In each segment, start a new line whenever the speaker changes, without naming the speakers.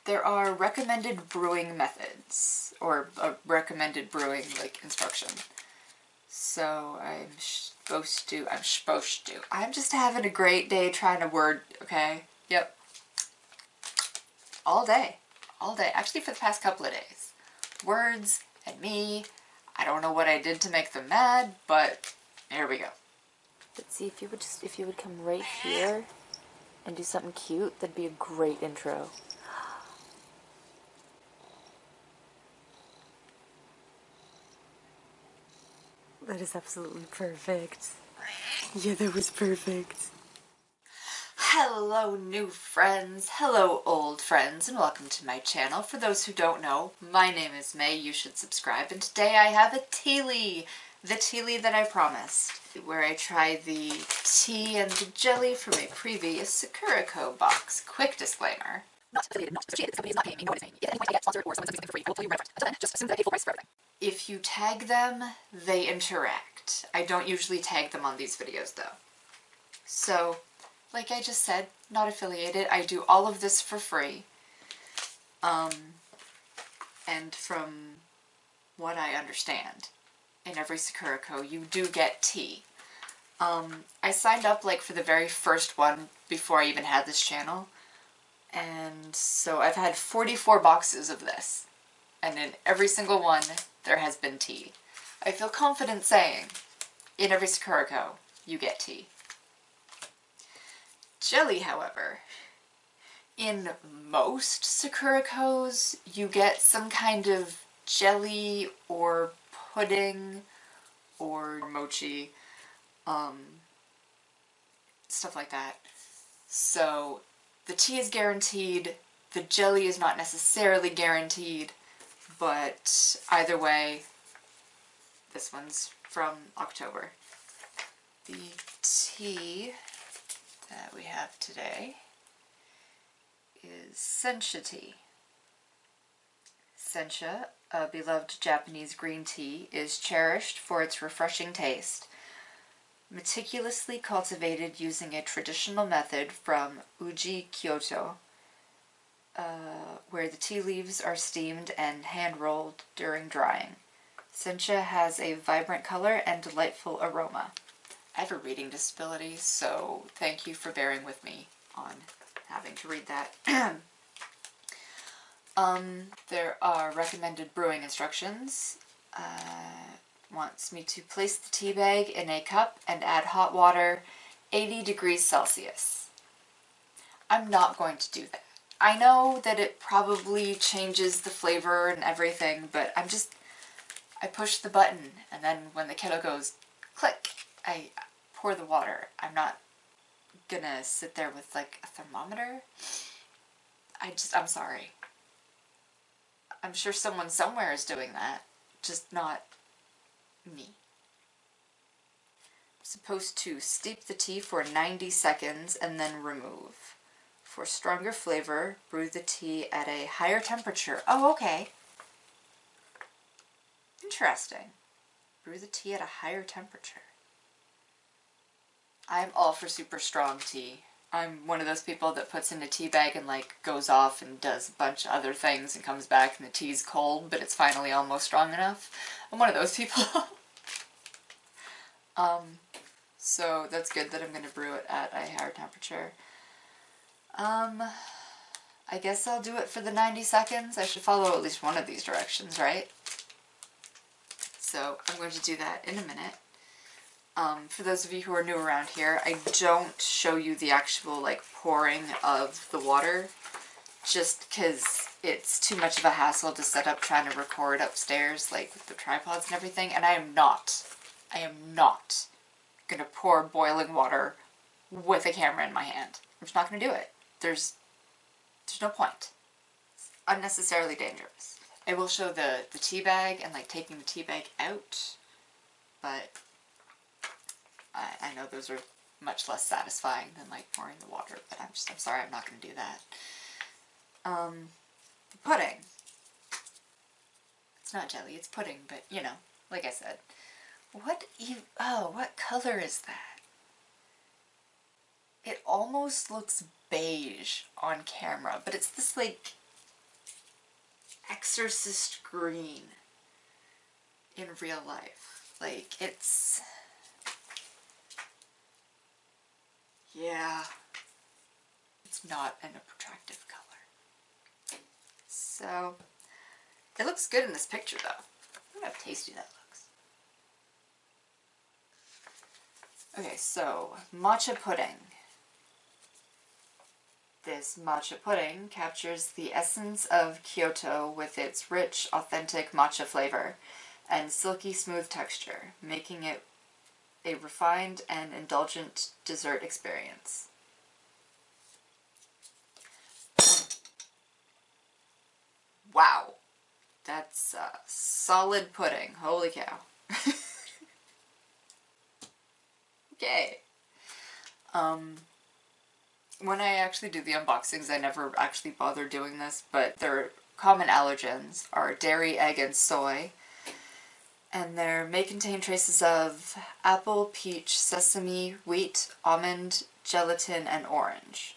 there are recommended brewing methods, or a recommended brewing, like, instruction. So I'm supposed to, I'm just having a great day trying to word, okay? Yep. All day. All day. Actually, for the past couple of days. Words and me. I don't know what I did to make them mad, but here we go.
But see, if you would come right here and do something cute, that'd be a great intro. That is absolutely perfect. Yeah, that was perfect.
Hello new friends, hello old friends, and welcome to my channel. For those who don't know, my name is May, you should subscribe, and today I have a Teally, the Teally that I promised, where I try the tea and the jelly from a previous Sakurako box. Quick disclaimer. Not affiliated, not associated. This company is not paying me, nor is paying me. If at any point I get sponsored or someone sends me something for free, I will tell you right up front. Until then, just assume that I pay full price for everything. If you tag them, they interact. I don't usually tag them on these videos though. So, like I just said, not affiliated. I do all of this for free. And from what I understand, in every Sakurako, you do get tea. I signed up like for the very first one before I even had this channel. And so I've had 44 boxes of this. And in every single one, there has been tea. I feel confident saying, in every Sakurako, you get tea. Jelly, however, in most Sakurakos, you get some kind of jelly or pudding or mochi, stuff like that. So the tea is guaranteed, the jelly is not necessarily guaranteed, but either way, this one's from October. The tea that we have today is SENCHA tea. SENCHA, a beloved Japanese green tea, is cherished for its refreshing taste. Meticulously cultivated using a traditional method from Uji, Kyoto, where the tea leaves are steamed and hand-rolled during drying. SENCHA has a vibrant color and delightful aroma. I have a reading disability, so thank you for bearing with me on having to read that. There are recommended brewing instructions. Wants me to place the tea bag in a cup and add hot water, 80 degrees Celsius. I'm not going to do that. I know that it probably changes the flavor and everything, but I push the button, and then when the kettle goes click, I pour the water. I'm not gonna sit there with like a thermometer. I'm sorry. I'm sure someone somewhere is doing that, just not me. I'm supposed to steep the tea for 90 seconds and then remove. For stronger flavor, brew the tea at a higher temperature. Oh, okay. Interesting. Brew the tea at a higher temperature. I'm all for super strong tea. I'm one of those people that puts in a tea bag and like goes off and does a bunch of other things and comes back and the tea's cold, but it's finally almost strong enough. I'm one of those people. So that's good that I'm going to brew it at a higher temperature. I guess I'll do it for the 90 seconds. I should follow at least one of these directions, right? So I'm going to do that in a minute. For those of you who are new around here, I don't show you the actual like pouring of the water just because it's too much of a hassle to set up trying to record upstairs like with the tripods and everything, and I am not gonna pour boiling water with a camera in my hand. I'm just not gonna do it. There's no point. It's unnecessarily dangerous. I will show the tea bag and like taking the tea bag out, but I know those are much less satisfying than like pouring the water, but I'm sorry, I'm not going to do that. The pudding. It's not jelly, it's pudding, but you know, like I said. What color is that? It almost looks beige on camera, but it's this like exorcist green in real life. Like, it's... yeah. It's not an attractive color. So, it looks good in this picture though. Look how tasty that looks. Okay, so, matcha pudding. This matcha pudding captures the essence of Kyoto with its rich, authentic matcha flavor and silky smooth texture, making it a refined and indulgent dessert experience. Wow, that's a solid pudding. Holy cow. Okay. When I actually do the unboxings, I never actually bother doing this, but their common allergens are dairy, egg, and soy. And they may contain traces of apple, peach, sesame, wheat, almond, gelatin, and orange.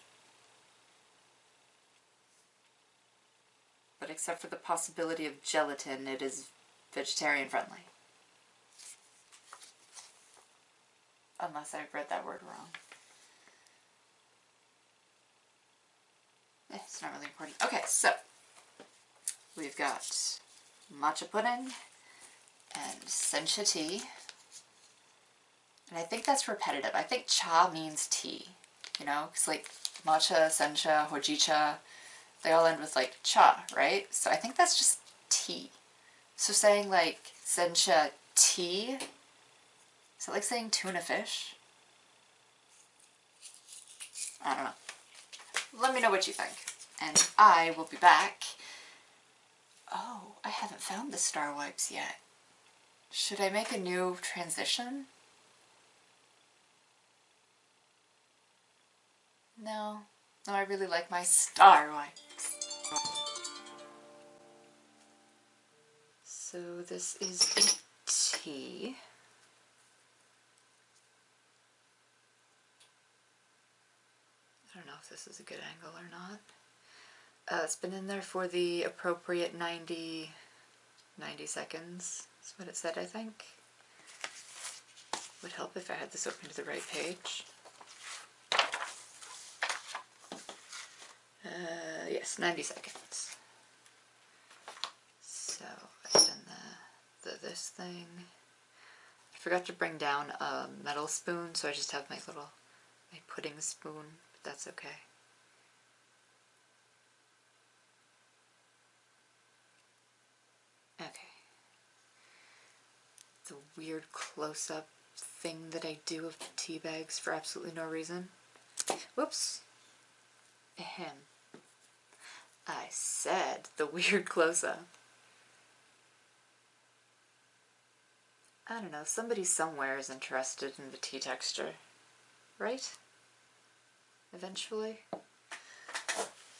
But except for the possibility of gelatin, it is vegetarian friendly. Unless I read that word wrong. It's not really important. Okay, so we've got matcha pudding and sencha tea. And I think that's repetitive. I think cha means tea, you know, because like matcha, sencha, hojicha, they all end with like cha, right? So I think that's just tea. So saying like sencha tea, is it like saying tuna fish? I don't know. Let me know what you think. And I will be back. Oh, I haven't found the star wipes yet. Should I make a new transition? No. No, I really like my star wipes. So this is a tea. I don't know if this is a good angle or not. It's been in there for the appropriate 90 seconds. That's what it said, I think. Would help if I had this open to the right page. Yes, 90 seconds. So I've done this thing. I forgot to bring down a metal spoon, so I just have my pudding spoon, but that's okay. Okay. It's a weird close-up thing that I do of the tea bags for absolutely no reason. Whoops. Ahem. I said the weird close-up. I don't know, somebody somewhere is interested in the tea texture, right? Eventually.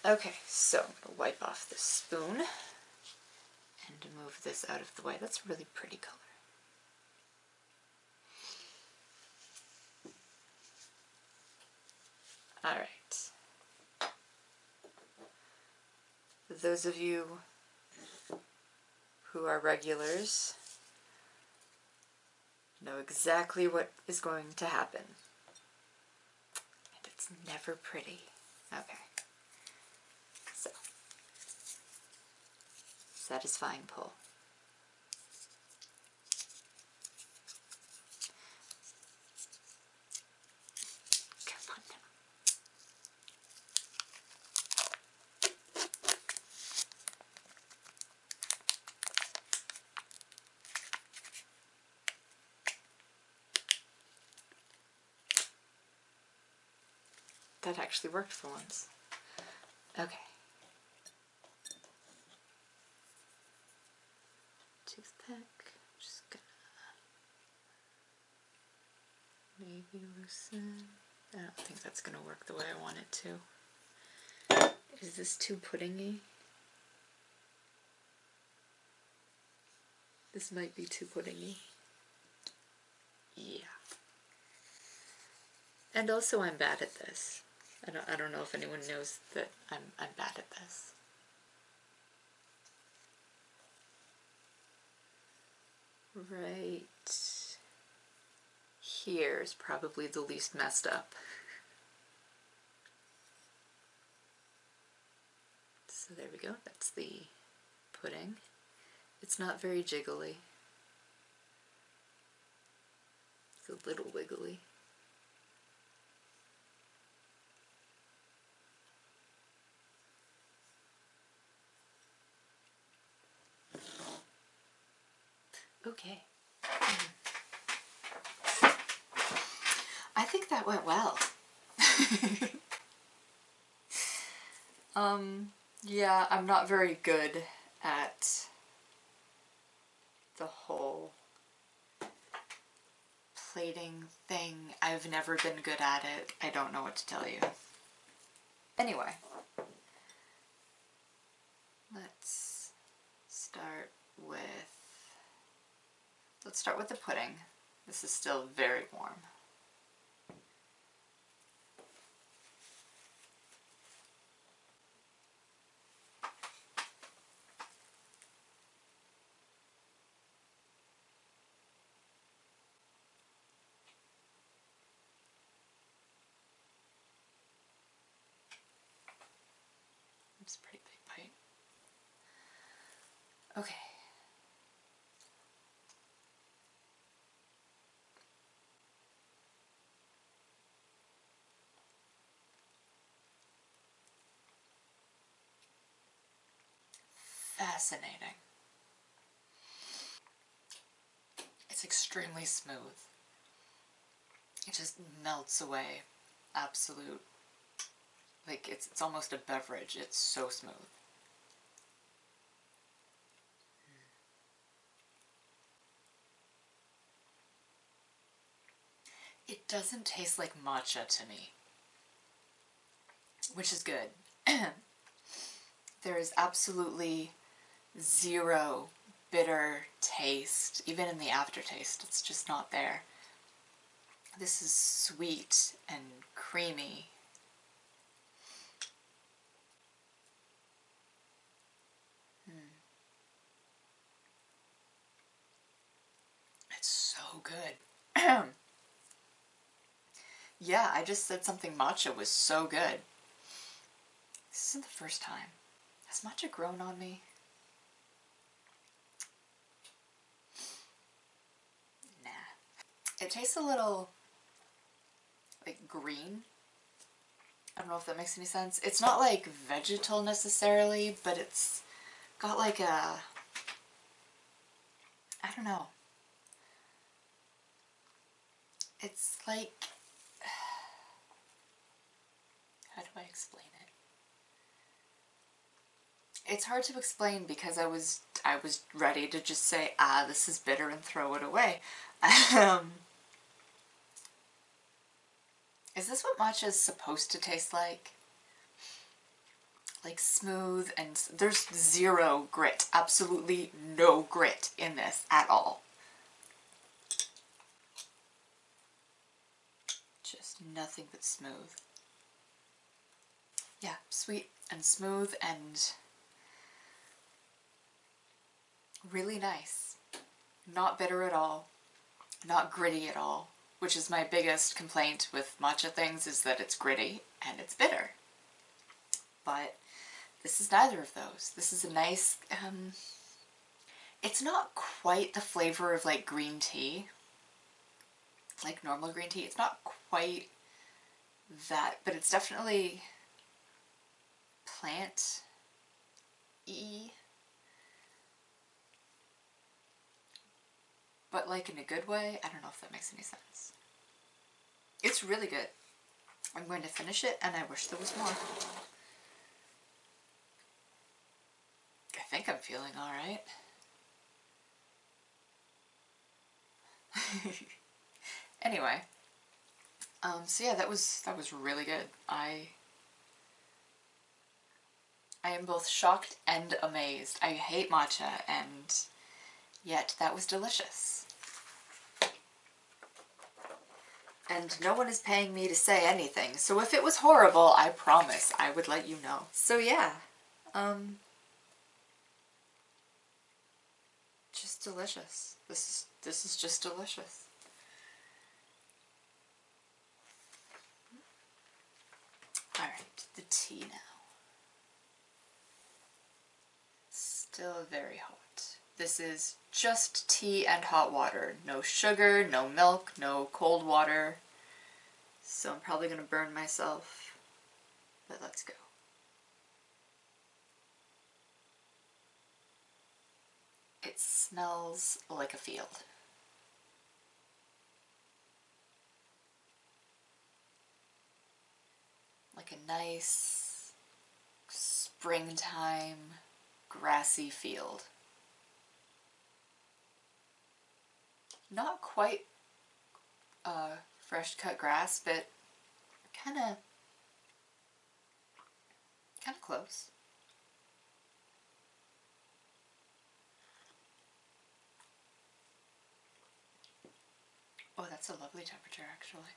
Okay, so I'm going to wipe off this spoon and move this out of the way. That's a really pretty color. Alright. Those of you who are regulars know exactly what is going to happen. And it's never pretty. Okay. So, satisfying pull. Come on now. That actually worked for once. Okay. Toothpick. Just gonna maybe loosen. I don't think that's gonna work the way I want it to. Is this too puddingy? This might be too puddingy. Yeah. And also I'm bad at this. I don't know if anyone knows that I'm bad at this. right here is probably the least messed up. So there we go, that's the pudding. It's not very jiggly. It's a little wiggly. Okay. I think that went well. Yeah, I'm not very good at the whole plating thing. I've never been good at it. I don't know what to tell you. Anyway, let's start with the pudding. This is still very warm. It's a pretty big bite. Okay. Fascinating. It's extremely smooth. It just melts away. Absolute. Like, it's almost a beverage. It's so smooth. It doesn't taste like matcha to me, which is good. There is absolutely zero bitter taste, even in the aftertaste. It's just not there. This is sweet and creamy. It's so good. Yeah, I just said something matcha was so good. This isn't the first time. Has matcha grown on me? Nah. It tastes a little like green. I don't know if that makes any sense. It's not like vegetal necessarily, but it's got like a, I don't know. It's like, how do I explain it? It's hard to explain because I was ready to just say, this is bitter and throw it away. Is this what matcha is supposed to taste like? Like smooth, and there's zero grit, absolutely no grit in this at all. Just nothing but smooth. Yeah, sweet and smooth and really nice. Not bitter at all, not gritty at all, which is my biggest complaint with matcha things, is that it's gritty and it's bitter. But this is neither of those. This is a nice, it's not quite the flavor of like green tea, like normal green tea. It's not quite that, but it's definitely plant-y, but like in a good way. I don't know if that makes any sense. It's really good. I'm going to finish it, and I wish there was more. I think I'm feeling all right. Anyway, so yeah, that was really good. I am both shocked and amazed. I hate matcha, and yet that was delicious. And no one is paying me to say anything, so if it was horrible, I promise I would let you know. So yeah, just delicious. This is just delicious. Alright, the tea now. Still very hot. This is just tea and hot water. No sugar, no milk, no cold water. So I'm probably going to burn myself. But let's go. It smells like a field. Like a nice springtime grassy field. Not quite fresh cut grass, but kind of close. Oh, that's a lovely temperature, actually.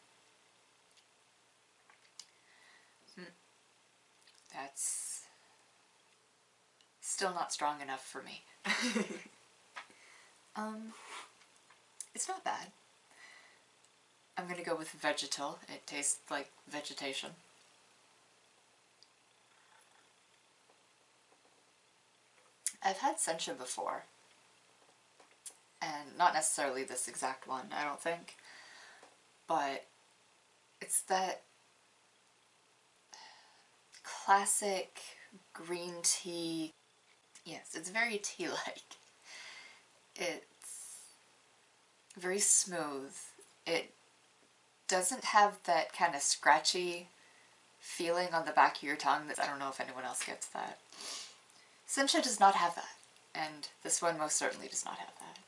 That's still not strong enough for me. It's not bad. I'm gonna go with vegetal. It tastes like vegetation. I've had sencha before, and not necessarily this exact one, I don't think, but it's that classic green tea. Yes, it's very tea-like. It's very smooth. It doesn't have that kind of scratchy feeling on the back of your tongue that I don't know if anyone else gets that. Sencha does not have that, and this one most certainly does not have that.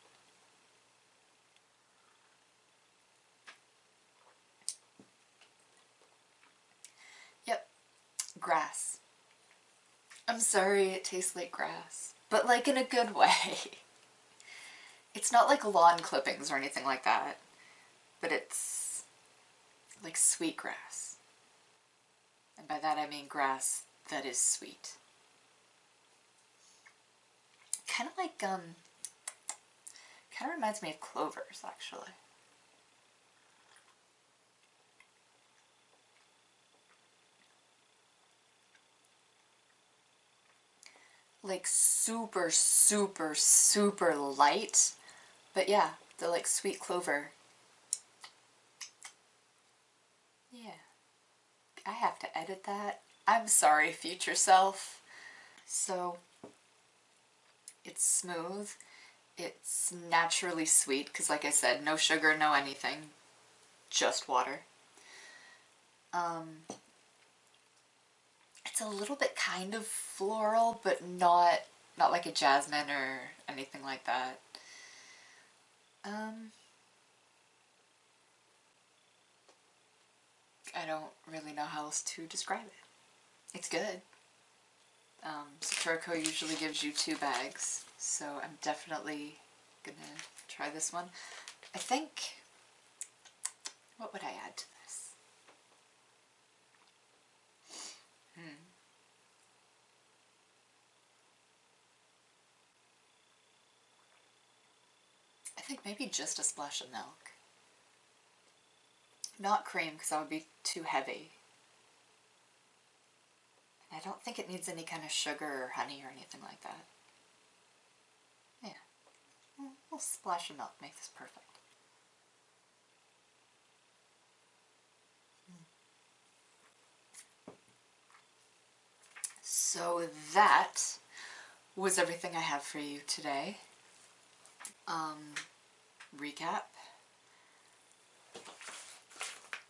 Yep, grass. I'm sorry it tastes like grass, but like in a good way. It's not like lawn clippings or anything like that, but it's like sweet grass. And by that I mean grass that is sweet. Kind of like, kind of reminds me of clovers, actually. Like super, super, super light, but yeah, the like sweet clover. Yeah. I have to edit that. I'm sorry, future self. So, it's smooth. It's naturally sweet, because like I said, no sugar, no anything. Just water. It's a little bit kind of floral, but not like a jasmine or anything like that. I don't really know how else to describe it. It's good. Saturco usually gives you 2 bags, so I'm definitely gonna try this one. I think, what would I add to this? I think maybe just a splash of milk. Not cream, because that would be too heavy. I don't think it needs any kind of sugar or honey or anything like that. Yeah. A little splash of milk makes this perfect. So that was everything I have for you today. Recap.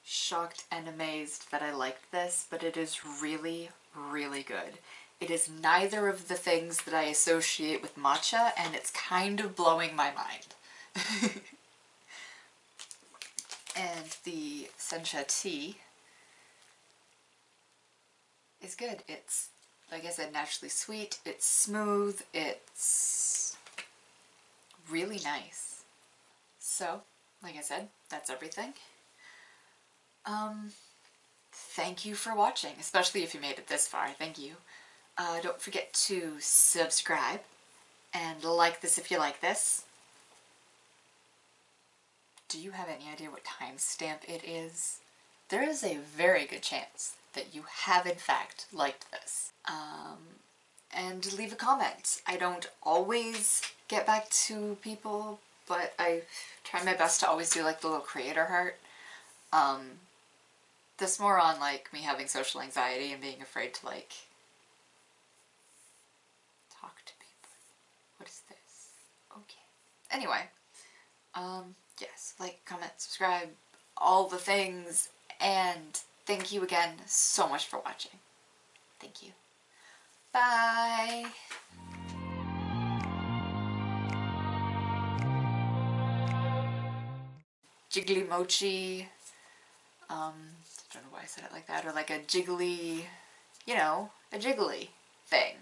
Shocked and amazed that I liked this, but it is really, really good. It is neither of the things that I associate with matcha, and it's kind of blowing my mind. And the sencha tea is good. It's, like I said, naturally sweet, it's smooth, it's really nice. So, like I said, that's everything. Thank you for watching, especially if you made it this far. Thank you. Don't forget to subscribe and like this if you like this. do you have any idea what timestamp it is? There is a very good chance that you have in fact liked this. And leave a comment. I don't always get back to people, but I try my best to always do like the little creator heart. This more on like me having social anxiety and being afraid to like talk to people. What is this? Okay. Anyway, yes, like, comment, subscribe, all the things, and thank you again so much for watching. Thank you. Bye! Jiggly mochi. I don't know why I said it like that, or like a jiggly, you know, a jiggly thing.